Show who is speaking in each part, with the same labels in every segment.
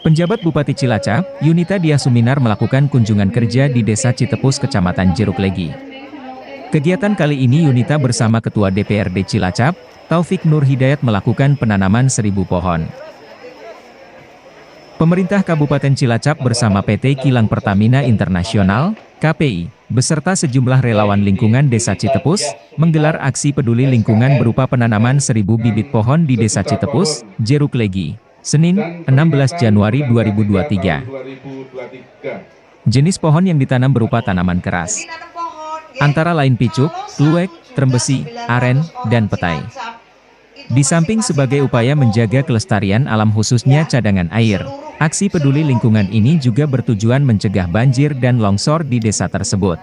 Speaker 1: Penjabat Bupati Cilacap, Yunita Diasuminar melakukan kunjungan kerja di Desa Citepus, Kecamatan Jeruk Legi. Kegiatan kali ini Yunita bersama Ketua DPRD Cilacap, Taufik Nur Hidayat melakukan penanaman 1000 pohon. Pemerintah Kabupaten Cilacap bersama PT Kilang Pertamina Internasional, KPI, beserta sejumlah relawan lingkungan Desa Citepus, menggelar aksi peduli lingkungan berupa penanaman 1000 bibit pohon di Desa Citepus, Jeruk Legi, Senin, 16 Januari 2023. Jenis pohon yang ditanam berupa tanaman keras, antara lain picuk, kluwek, trembesi, aren, dan petai. Di samping sebagai upaya menjaga kelestarian alam khususnya cadangan air, aksi peduli lingkungan ini juga bertujuan mencegah banjir dan longsor di desa tersebut.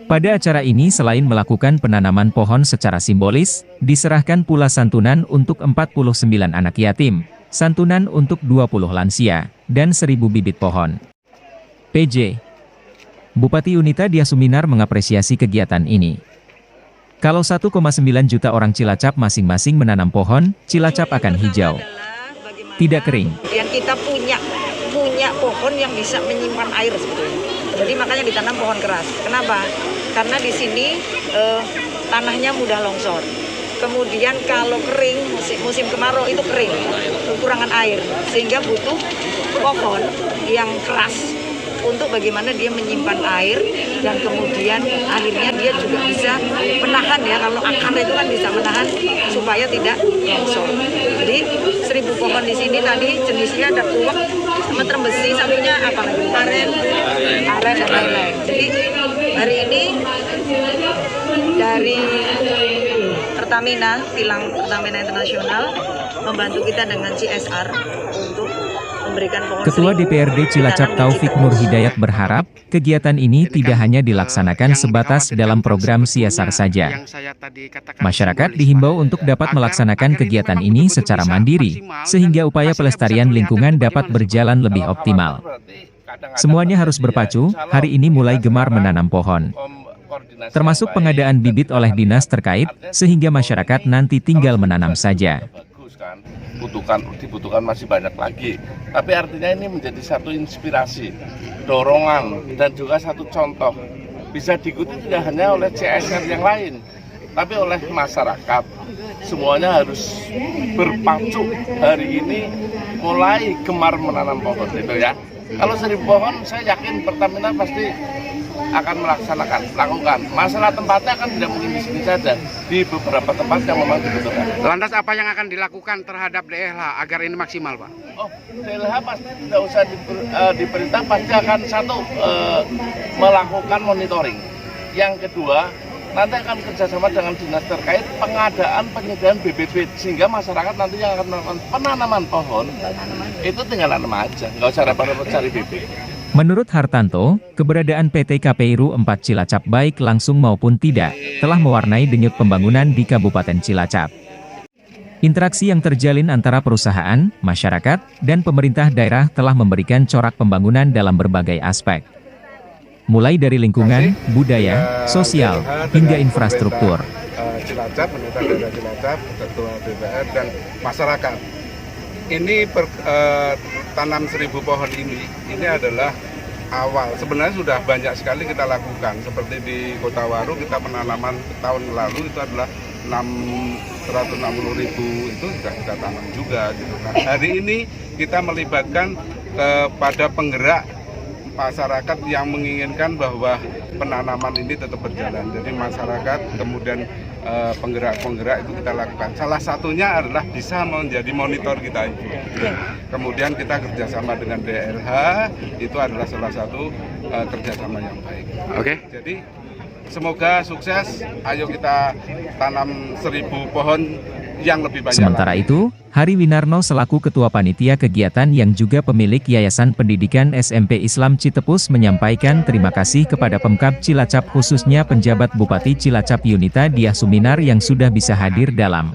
Speaker 1: Pada acara ini selain melakukan penanaman pohon secara simbolis, diserahkan pula santunan untuk 49 anak yatim, santunan untuk 20 lansia, dan 1000 bibit pohon. PJ Bupati Yunita Diasuminar mengapresiasi kegiatan ini. Kalau 1,9 juta orang Cilacap masing-masing menanam pohon, Cilacap akan hijau, tidak kering.
Speaker 2: Dan kita punya pohon yang bisa menyimpan air sebetulnya. Jadi makanya ditanam pohon keras. Kenapa? Karena di sini tanahnya mudah longsor. Kemudian kalau kering, musim kemarau itu kering, kekurangan air. Sehingga butuh pohon yang keras untuk bagaimana dia menyimpan air dan kemudian akhirnya dia juga bisa menahan ya, kalau akar itu kan bisa menahan supaya tidak longsor. Jadi 1000 pohon di sini tadi jenisnya ada kluwek sama trembesi, satunya apa lagi? Aren dan lain-lain. Jadi hari ini dari Pertamina, Kilang Pertamina Internasional membantu kita dengan CSR untuk memberikan pohon.
Speaker 1: Ketua DPRD Cilacap Taufik Nur Hidayat berharap, kegiatan ini tidak hanya dilaksanakan sebatas dalam program CSR saja. Masyarakat dihimbau untuk dapat melaksanakan kegiatan ini secara mandiri, sehingga upaya pelestarian lingkungan dapat berjalan lebih optimal. Semuanya harus berpacu, hari ini mulai gemar menanam pohon, termasuk pengadaan bibit oleh dinas terkait, sehingga masyarakat nanti tinggal menanam saja.
Speaker 3: Dibutuhkan masih banyak lagi, tapi artinya ini menjadi satu inspirasi, dorongan, dan juga satu contoh bisa diikuti tidak hanya oleh CSR yang lain, tapi oleh masyarakat. Semuanya harus berpacu hari ini mulai gemar menanam pohon, gitu ya. Kalau 1000 pohon, saya yakin Pertamina pasti akan lakukan. Masalah tempatnya kan tidak mungkin di sini saja, di beberapa tempat yang memang dibutuhkan.
Speaker 4: Lantas apa yang akan dilakukan terhadap DLH agar ini maksimal, Pak?
Speaker 3: Oh, DLH pasti tidak usah diperintah, pasti akan satu melakukan monitoring. Yang kedua, nanti akan kerjasama dengan dinas terkait pengadaan penyediaan bibit, sehingga masyarakat nanti yang akan melakukan penanaman pohon itu tinggal nanam aja, nggak usah repot-repot cari bibit.
Speaker 1: Menurut Hartanto, keberadaan PT KPI RU 4 Cilacap baik langsung maupun tidak, telah mewarnai denyut pembangunan di Kabupaten Cilacap. Interaksi yang terjalin antara perusahaan, masyarakat, dan pemerintah daerah telah memberikan corak pembangunan dalam berbagai aspek. Mulai dari lingkungan, budaya, sosial, hingga infrastruktur.
Speaker 5: Cilacap, pemerintah daerah Cilacap, Ketua DPR, dan masyarakat. Ini tanam 1000 pohon ini adalah awal. Sebenarnya sudah banyak sekali kita lakukan. Seperti di Kota Waru, kita penanaman tahun lalu itu adalah 160.000 itu sudah kita tanam juga. Gitu. Nah, hari ini kita melibatkan kepada penggerak masyarakat yang menginginkan bahwa penanaman ini tetap berjalan. Jadi masyarakat, kemudian penggerak-penggerak itu kita lakukan. Salah satunya adalah bisa menjadi monitor kita itu. Kemudian kita kerjasama dengan DLH, itu adalah salah satu kerjasama yang baik.
Speaker 4: Oke.
Speaker 5: Jadi semoga sukses. Ayo kita tanam 1000 pohon yang lebih banyak.
Speaker 1: Sementara itu, Hari Winarno selaku Ketua Panitia Kegiatan yang juga pemilik Yayasan Pendidikan SMP Islam Citepus menyampaikan terima kasih kepada Pemkab Cilacap khususnya penjabat Bupati Cilacap Yunita Diasuminar yang sudah bisa hadir dalam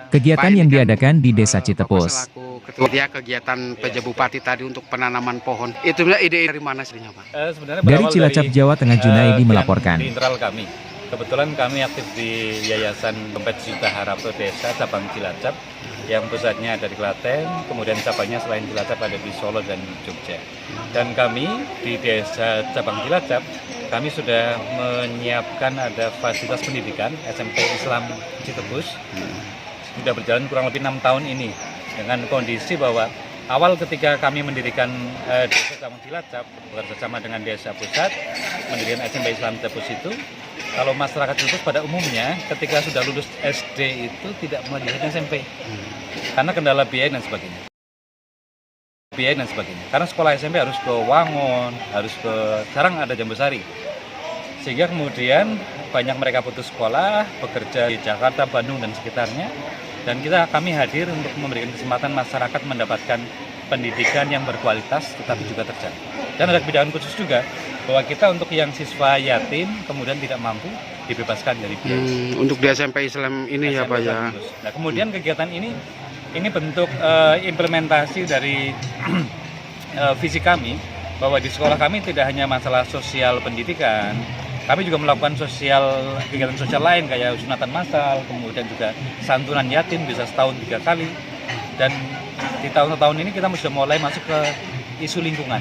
Speaker 1: kegiatan yang diadakan di Desa Citepus.
Speaker 4: Ketua kegiatan PJ Bupati tadi untuk penanaman pohon, itu ide dari mana sebenarnya, Pak?
Speaker 1: Dari Cilacap, Jawa Tengah, Junaidi melaporkan.
Speaker 6: Di internal kami. Kebetulan kami aktif di Yayasan Dompet Juta Harapan Desa Cabang Cilacap yang pusatnya ada di Klaten, kemudian cabangnya selain Cilacap ada di Solo dan Jogja. Dan kami di Desa Cabang Cilacap, kami sudah menyiapkan ada fasilitas pendidikan SMP Islam Citebus. Sudah berjalan kurang lebih 6 tahun ini dengan kondisi bahwa awal ketika kami mendirikan Desa Cabang Cilacap bekerja sama dengan Desa Pusat, mendirikan SMP Islam Citebus itu, kalau masyarakat Citebus pada umumnya ketika sudah lulus SD itu tidak melanjutkan SMP karena kendala biaya dan sebagainya. Karena sekolah SMP harus ke Wangon, harus ke sekarang ada Jambosari. Sehingga kemudian banyak mereka putus sekolah, bekerja di Jakarta, Bandung dan sekitarnya. Dan kami hadir untuk memberikan kesempatan masyarakat mendapatkan pendidikan yang berkualitas tetapi juga terjangkau. Dan ada kebijakan khusus juga bahwa kita untuk yang siswa yatim kemudian tidak mampu dibebaskan dari biaya.
Speaker 4: Untuk di SMP Islam ini ya Pak ya.
Speaker 6: Nah kemudian kegiatan ini bentuk implementasi dari visi kami bahwa di sekolah kami tidak hanya masalah sosial pendidikan, kami juga melakukan kegiatan sosial lain kayak sunatan massal, kemudian juga santunan yatim bisa setahun 3 kali. Dan di tahun-tahun ini kita sudah mulai masuk ke isu lingkungan.